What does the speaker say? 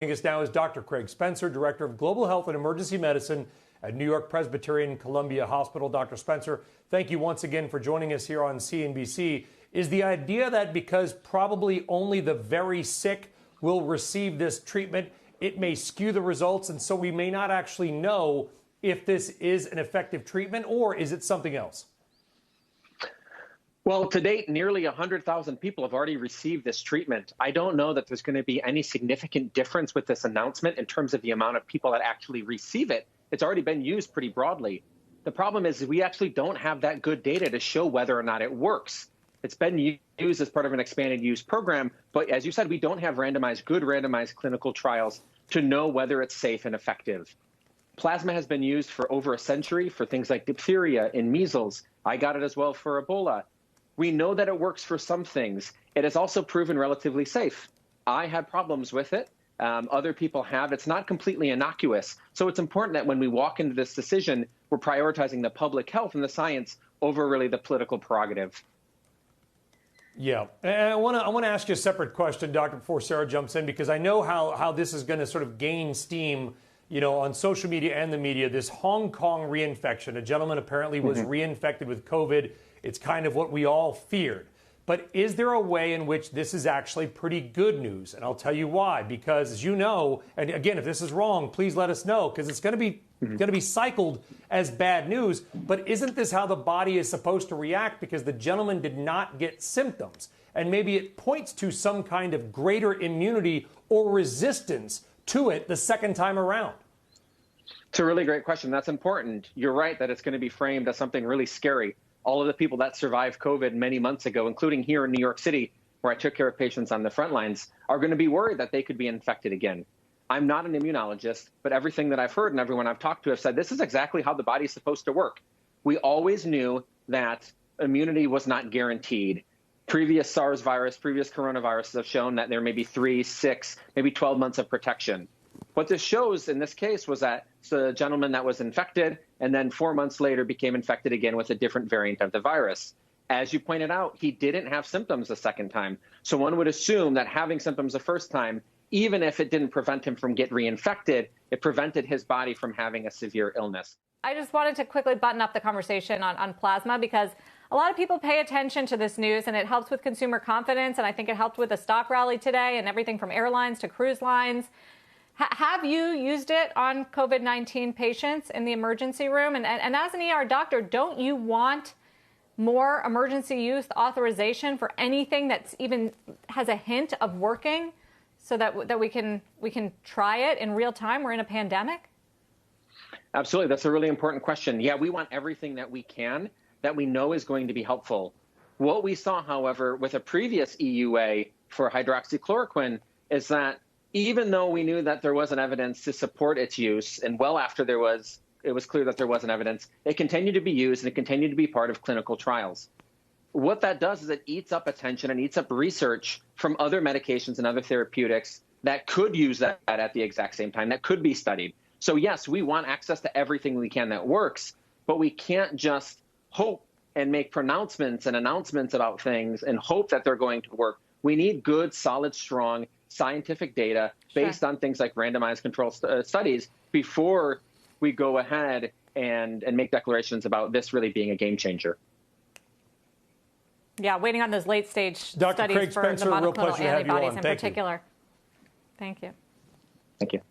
Joining us now is Dr. Craig Spencer, Director of Global Health and Emergency Medicine at New York Presbyterian Columbia Hospital. Dr. Spencer, thank you once again for joining us here on CNBC. Is the idea that because probably only the very sick will receive this treatment, it may skew the results, and so we may not actually know if this is an effective treatment, or is it something else? Well, to date, nearly 100,000 people have already received this treatment. I don't know that there's going to be any significant difference with this announcement in terms of the amount of people that actually receive it. It's already been used pretty broadly. The problem is we actually don't have that good data to show whether or not it works. It's been used as part of an expanded use program, but as you said, we don't have good randomized clinical trials to know whether it's safe and effective. Plasma has been used for over a century for things like diphtheria and measles. I got it as well for Ebola. We know that it works for some things. It is also proven relatively safe. I had problems with it. Other people have. It's not completely innocuous. So it's important that when we walk into this decision, we're prioritizing the public health and the science over really the political prerogative. Yeah, and I want to ask you a separate question, Doctor, before Sarah jumps in, because I know how this is going to sort of gain steam, you know, on social media and the media. This Hong Kong reinfection, a gentleman apparently was reinfected with COVID. It's kind of what we all feared. But is there a way in which this is actually pretty good news? And I'll tell you why. Because, as you know, and again, if this is wrong, please let us know, because it's going to be cycled as bad news. But isn't this how the body is supposed to react? Because the gentleman did not get symptoms. And maybe it points to some kind of greater immunity or resistance to it the second time around. It's a really great question. That's important. You're right that it's going to be framed as something really scary. All of the people that survived COVID many months ago, including here in New York City, where I took care of patients on the front lines, are going to be worried that they could be infected again. I'm not an immunologist, but everything that I've heard and everyone I've talked to have said this is exactly how the body's supposed to work. We always knew that immunity was not guaranteed. Previous SARS virus, previous coronaviruses have shown that there may be 3, 6, maybe 12 months of protection. What this shows in this case was that the gentleman that was infected and then 4 months later became infected again with a different variant of the virus. As you pointed out, he didn't have symptoms the second time. So one would assume that having symptoms the first time, even if it didn't prevent him from getting reinfected, it prevented his body from having a severe illness. I just wanted to quickly button up the conversation on plasma, because a lot of people pay attention to this news and it helps with consumer confidence. And I think it helped with the stock rally today and everything from airlines to cruise lines. Have you used it on COVID-19 patients in the emergency room? And as an ER doctor, don't you want more emergency use authorization for anything that's even has a hint of working, so that we can try it in real time? We're in a pandemic. Absolutely. That's a really important question. Yeah, we want everything that we can that we know is going to be helpful. What we saw, however, with a previous EUA for hydroxychloroquine is that even though we knew that there wasn't evidence to support its use, and well after it was clear that there wasn't evidence, it continued to be used and it continued to be part of clinical trials. What that does is it eats up attention and eats up research from other medications and other therapeutics that could use that at the exact same time, that could be studied. So yes, we want access to everything we can that works, but we can't just hope and make pronouncements and announcements about things and hope that they're going to work. We need good, solid, strong scientific data based on things like randomized control studies before we go ahead and make declarations about this really being a game changer. Yeah, waiting on those late stage Dr. studies Craig for Spencer, the a real pleasure monoclonal to have you antibodies on. in Thank you. particular. Thank you. Thank you.